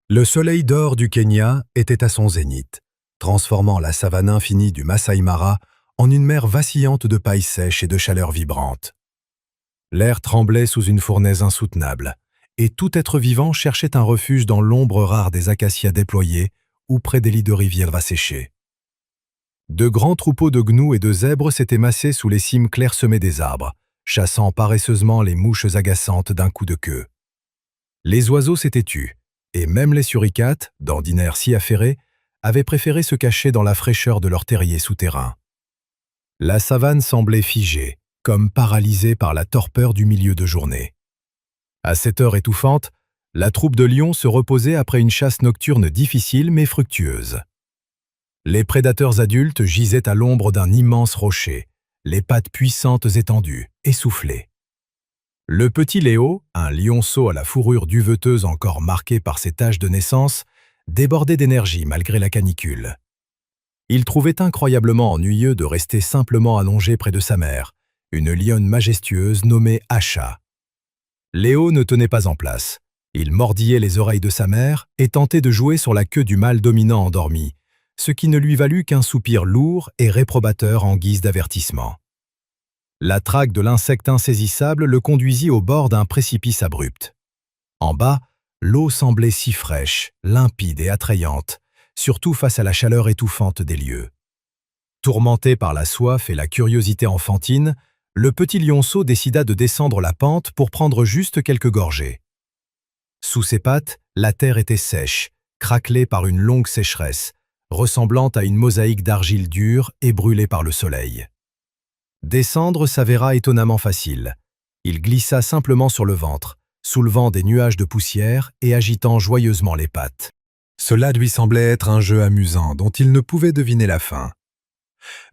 Le soleil d'or du Kenya était à son zénith, transformant la savane infinie du Masai Mara en une mer vacillante de paille sèche et de chaleur vibrante. L'air tremblait sous une fournaise insoutenable, et tout être vivant cherchait un refuge dans l'ombre rare des acacias déployés ou près des lits de rivières asséchés. De grands troupeaux de gnous et de zèbres s'étaient massés sous les cimes clairsemées des arbres, chassant paresseusement les mouches agaçantes d'un coup de queue. Les oiseaux s'étaient tus, et même les suricates, d'ordinaire si affairés, avaient préféré se cacher dans la fraîcheur de leur terrier souterrain. La savane semblait figée, comme paralysée par la torpeur du milieu de journée. À cette heure étouffante, la troupe de lions se reposait après une chasse nocturne difficile mais fructueuse. Les prédateurs adultes gisaient à l'ombre d'un immense rocher, les pattes puissantes étendues, essoufflées. Le petit Léo, un lionceau à la fourrure duveteuse encore marquée par ses taches de naissance, débordait d'énergie malgré la canicule. Il trouvait incroyablement ennuyeux de rester simplement allongé près de sa mère, une lionne majestueuse nommée Asha. Léo ne tenait pas en place. Il mordillait les oreilles de sa mère et tentait de jouer sur la queue du mâle dominant endormi, ce qui ne lui valut qu'un soupir lourd et réprobateur en guise d'avertissement. La traque de l'insecte insaisissable le conduisit au bord d'un précipice abrupt. En bas, l'eau semblait si fraîche, limpide et attrayante, surtout face à la chaleur étouffante des lieux. Tourmenté par la soif et la curiosité enfantine, le petit lionceau décida de descendre la pente pour prendre juste quelques gorgées. Sous ses pattes, la terre était sèche, craquelée par une longue sécheresse, ressemblant à une mosaïque d'argile dure et brûlée par le soleil. Descendre s'avéra étonnamment facile. Il glissa simplement sur le ventre, soulevant des nuages de poussière et agitant joyeusement les pattes. Cela lui semblait être un jeu amusant dont il ne pouvait deviner la fin.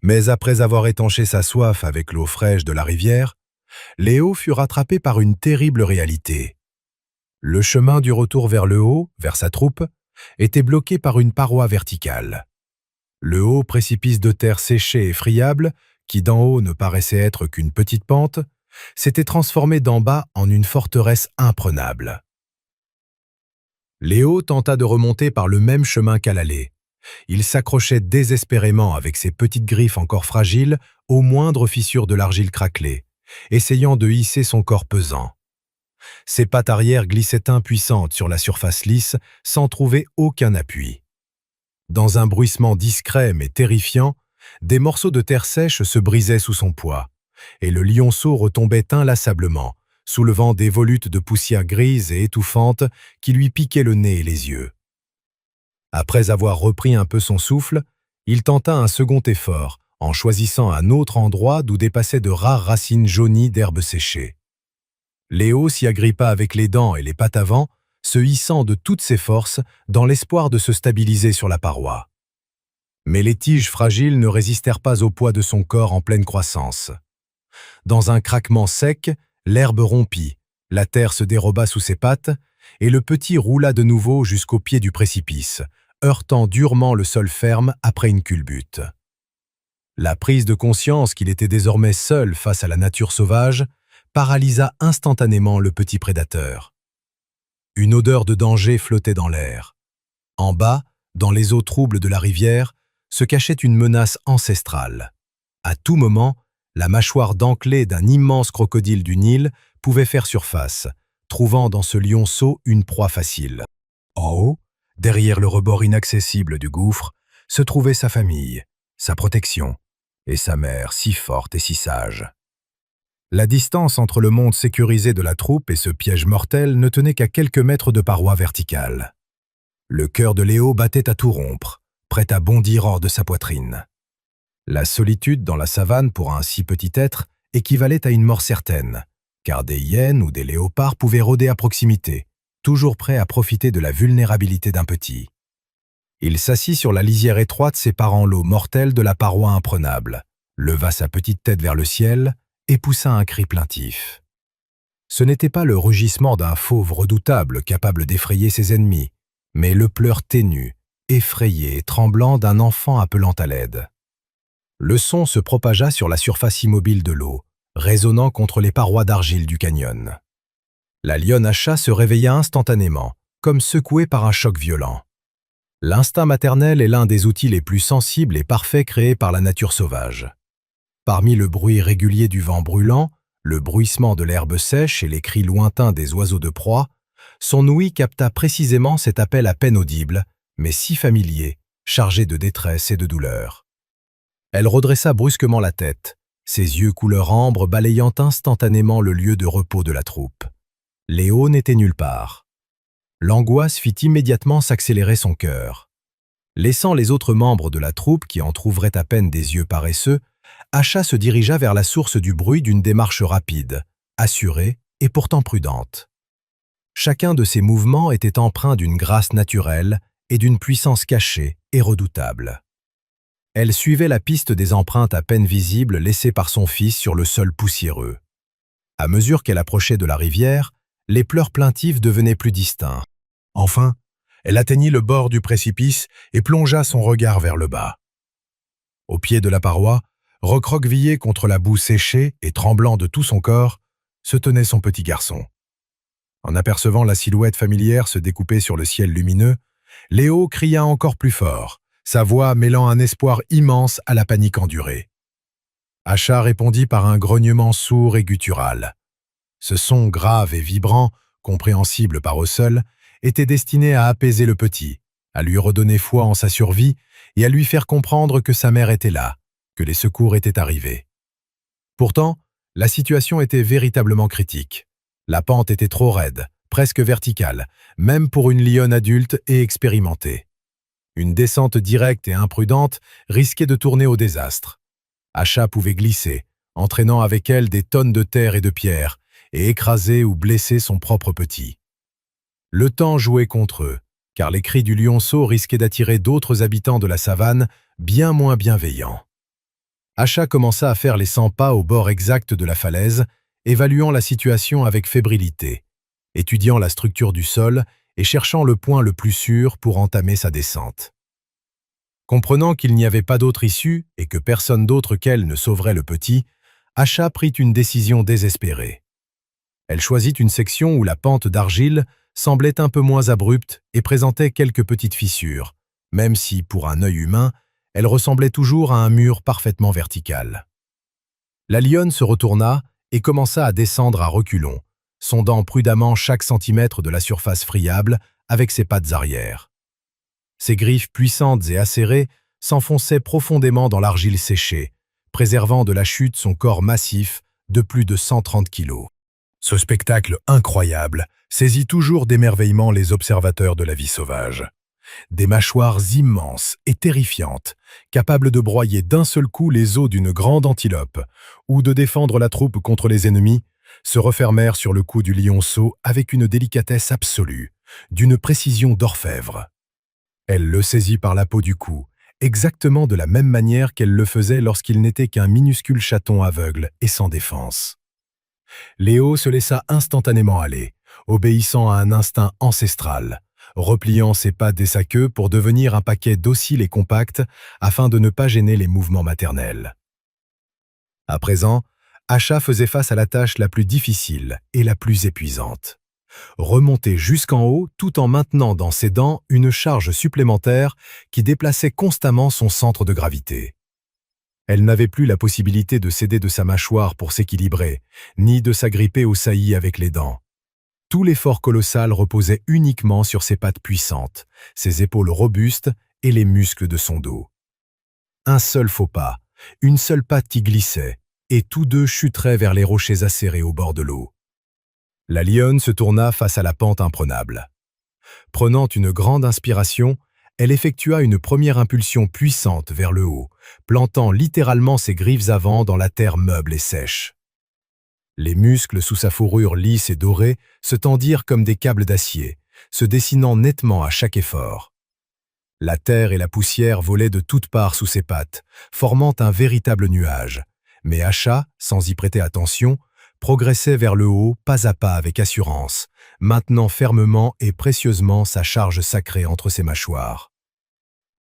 Mais après avoir étanché sa soif avec l'eau fraîche de la rivière, Léo fut rattrapé par une terrible réalité. Le chemin du retour vers le haut, vers sa troupe, était bloqué par une paroi verticale. Le haut précipice de terre séchée et friable, qui d'en haut ne paraissait être qu'une petite pente, s'était transformé d'en bas en une forteresse imprenable. Léo tenta de remonter par le même chemin qu'à l'aller. Il s'accrochait désespérément avec ses petites griffes encore fragiles aux moindres fissures de l'argile craquelée, essayant de hisser son corps pesant. Ses pattes arrière glissaient impuissantes sur la surface lisse sans trouver aucun appui. Dans un bruissement discret mais terrifiant, des morceaux de terre sèche se brisaient sous son poids, et le lionceau retombait inlassablement, soulevant des volutes de poussière grise et étouffante qui lui piquaient le nez et les yeux. Après avoir repris un peu son souffle, il tenta un second effort, en choisissant un autre endroit d'où dépassaient de rares racines jaunies d'herbes séchées. Léo s'y agrippa avec les dents et les pattes avant, se hissant de toutes ses forces dans l'espoir de se stabiliser sur la paroi. Mais les tiges fragiles ne résistèrent pas au poids de son corps en pleine croissance. Dans un craquement sec, l'herbe rompit, la terre se déroba sous ses pattes, et le petit roula de nouveau jusqu'au pied du précipice, heurtant durement le sol ferme après une culbute. La prise de conscience qu'il était désormais seul face à la nature sauvage paralysa instantanément le petit prédateur. Une odeur de danger flottait dans l'air. En bas, dans les eaux troubles de la rivière, se cachait une menace ancestrale. À tout moment, la mâchoire dentelée d'un immense crocodile du Nil pouvait faire surface, trouvant dans ce lionceau une proie facile. En haut, derrière le rebord inaccessible du gouffre, se trouvait sa famille, sa protection, et sa mère si forte et si sage. La distance entre le monde sécurisé de la troupe et ce piège mortel ne tenait qu'à quelques mètres de paroi verticale. Le cœur de Léo battait à tout rompre, prêt à bondir hors de sa poitrine. La solitude dans la savane pour un si petit être équivalait à une mort certaine, car des hyènes ou des léopards pouvaient rôder à proximité, toujours prêts à profiter de la vulnérabilité d'un petit. Il s'assit sur la lisière étroite séparant l'eau mortelle de la paroi imprenable, leva sa petite tête vers le ciel et poussa un cri plaintif. Ce n'était pas le rugissement d'un fauve redoutable capable d'effrayer ses ennemis, mais le pleur ténu, effrayé et tremblant d'un enfant appelant à l'aide. Le son se propagea sur la surface immobile de l'eau, résonnant contre les parois d'argile du canyon. La lionne Asha se réveilla instantanément, comme secouée par un choc violent. L'instinct maternel est l'un des outils les plus sensibles et parfaits créés par la nature sauvage. Parmi le bruit régulier du vent brûlant, le bruissement de l'herbe sèche et les cris lointains des oiseaux de proie, son ouïe capta précisément cet appel à peine audible, mais si familier, chargé de détresse et de douleur. Elle redressa brusquement la tête, ses yeux couleur ambre balayant instantanément le lieu de repos de la troupe. Léo n'était nulle part. L'angoisse fit immédiatement s'accélérer son cœur. Laissant les autres membres de la troupe qui entr'ouvraient à peine des yeux paresseux, Asha se dirigea vers la source du bruit d'une démarche rapide, assurée et pourtant prudente. Chacun de ses mouvements était empreint d'une grâce naturelle et d'une puissance cachée et redoutable. Elle suivait la piste des empreintes à peine visibles laissées par son fils sur le sol poussiéreux. À mesure qu'elle approchait de la rivière, les pleurs plaintifs devenaient plus distincts. Enfin, elle atteignit le bord du précipice et plongea son regard vers le bas. Au pied de la paroi, recroquevillé contre la boue séchée et tremblant de tout son corps, se tenait son petit garçon. En apercevant la silhouette familière se découper sur le ciel lumineux, Léo cria encore plus fort, sa voix mêlant un espoir immense à la panique endurée. Asha répondit par un grognement sourd et guttural. Ce son grave et vibrant, compréhensible par eux seuls, était destiné à apaiser le petit, à lui redonner foi en sa survie et à lui faire comprendre que sa mère était là, que les secours étaient arrivés. Pourtant, la situation était véritablement critique. La pente était trop raide, presque verticale, même pour une lionne adulte et expérimentée. Une descente directe et imprudente risquait de tourner au désastre. Asha pouvait glisser, entraînant avec elle des tonnes de terre et de pierres, et écraser ou blesser son propre petit. Le temps jouait contre eux, car les cris du lionceau risquaient d'attirer d'autres habitants de la savane bien moins bienveillants. Asha commença à faire les 100 pas au bord exact de la falaise, évaluant la situation avec fébrilité, étudiant la structure du sol et cherchant le point le plus sûr pour entamer sa descente. Comprenant qu'il n'y avait pas d'autre issue et que personne d'autre qu'elle ne sauverait le petit, Asha prit une décision désespérée. Elle choisit une section où la pente d'argile semblait un peu moins abrupte et présentait quelques petites fissures, même si, pour un œil humain, elle ressemblait toujours à un mur parfaitement vertical. La lionne se retourna et commença à descendre à reculons, sondant prudemment chaque centimètre de la surface friable avec ses pattes arrière. Ses griffes puissantes et acérées s'enfonçaient profondément dans l'argile séchée, préservant de la chute son corps massif de plus de 130 kilos. Ce spectacle incroyable saisit toujours d'émerveillement les observateurs de la vie sauvage. Des mâchoires immenses et terrifiantes, capables de broyer d'un seul coup les os d'une grande antilope ou de défendre la troupe contre les ennemis, se refermèrent sur le cou du lionceau avec une délicatesse absolue, d'une précision d'orfèvre. Elle le saisit par la peau du cou, exactement de la même manière qu'elle le faisait lorsqu'il n'était qu'un minuscule chaton aveugle et sans défense. Léo se laissa instantanément aller, obéissant à un instinct ancestral, repliant ses pattes et sa queue pour devenir un paquet docile et compact afin de ne pas gêner les mouvements maternels. À présent, Asha faisait face à la tâche la plus difficile et la plus épuisante. Remonter jusqu'en haut tout en maintenant dans ses dents une charge supplémentaire qui déplaçait constamment son centre de gravité. Elle n'avait plus la possibilité de s'aider de sa mâchoire pour s'équilibrer, ni de s'agripper au saillie avec les dents. Tout l'effort colossal reposait uniquement sur ses pattes puissantes, ses épaules robustes et les muscles de son dos. Un seul faux pas, une seule patte qui glissait, et tous deux chuteraient vers les rochers acérés au bord de l'eau. La lionne se tourna face à la pente imprenable. Prenant une grande inspiration, elle effectua une première impulsion puissante vers le haut, plantant littéralement ses griffes avant dans la terre meuble et sèche. Les muscles sous sa fourrure lisse et dorée se tendirent comme des câbles d'acier, se dessinant nettement à chaque effort. La terre et la poussière volaient de toutes parts sous ses pattes, formant un véritable nuage, mais Asha, sans y prêter attention, progressait vers le haut pas à pas avec assurance, maintenant fermement et précieusement sa charge sacrée entre ses mâchoires.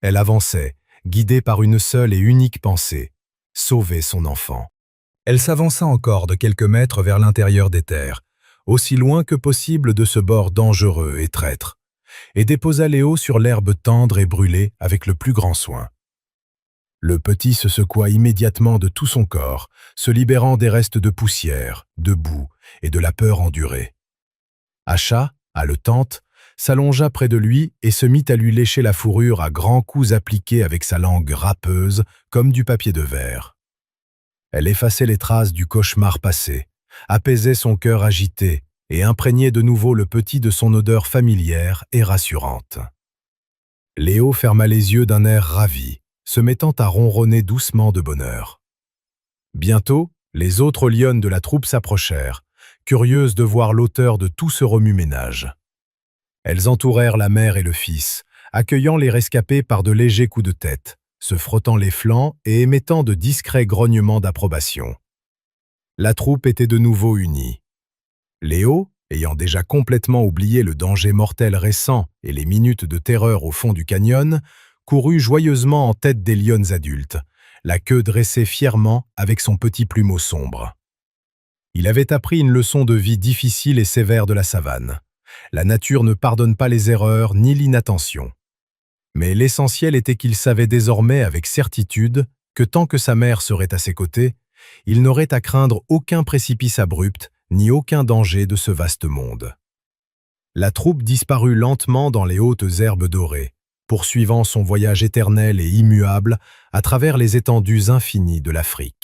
Elle avançait, guidée par une seule et unique pensée, sauver son enfant. Elle s'avança encore de quelques mètres vers l'intérieur des terres, aussi loin que possible de ce bord dangereux et traître, et déposa Léo sur l'herbe tendre et brûlée avec le plus grand soin. Le petit se secoua immédiatement de tout son corps, se libérant des restes de poussière, de boue et de la peur endurée. Acha, haletante, s'allongea près de lui et se mit à lui lécher la fourrure à grands coups appliqués avec sa langue râpeuse comme du papier de verre. Elle effaçait les traces du cauchemar passé, apaisait son cœur agité et imprégnait de nouveau le petit de son odeur familière et rassurante. Léo ferma les yeux d'un air ravi, se mettant à ronronner doucement de bonheur. Bientôt, les autres lionnes de la troupe s'approchèrent, curieuses de voir l'auteur de tout ce remue-ménage. Elles entourèrent la mère et le fils, accueillant les rescapés par de légers coups de tête, se frottant les flancs et émettant de discrets grognements d'approbation. La troupe était de nouveau unie. Léo, ayant déjà complètement oublié le danger mortel récent et les minutes de terreur au fond du canyon, courut joyeusement en tête des lionnes adultes, la queue dressée fièrement avec son petit plumeau sombre. Il avait appris une leçon de vie difficile et sévère de la savane. La nature ne pardonne pas les erreurs ni l'inattention. Mais l'essentiel était qu'il savait désormais avec certitude que tant que sa mère serait à ses côtés, il n'aurait à craindre aucun précipice abrupt ni aucun danger de ce vaste monde. La troupe disparut lentement dans les hautes herbes dorées, poursuivant son voyage éternel et immuable à travers les étendues infinies de l'Afrique.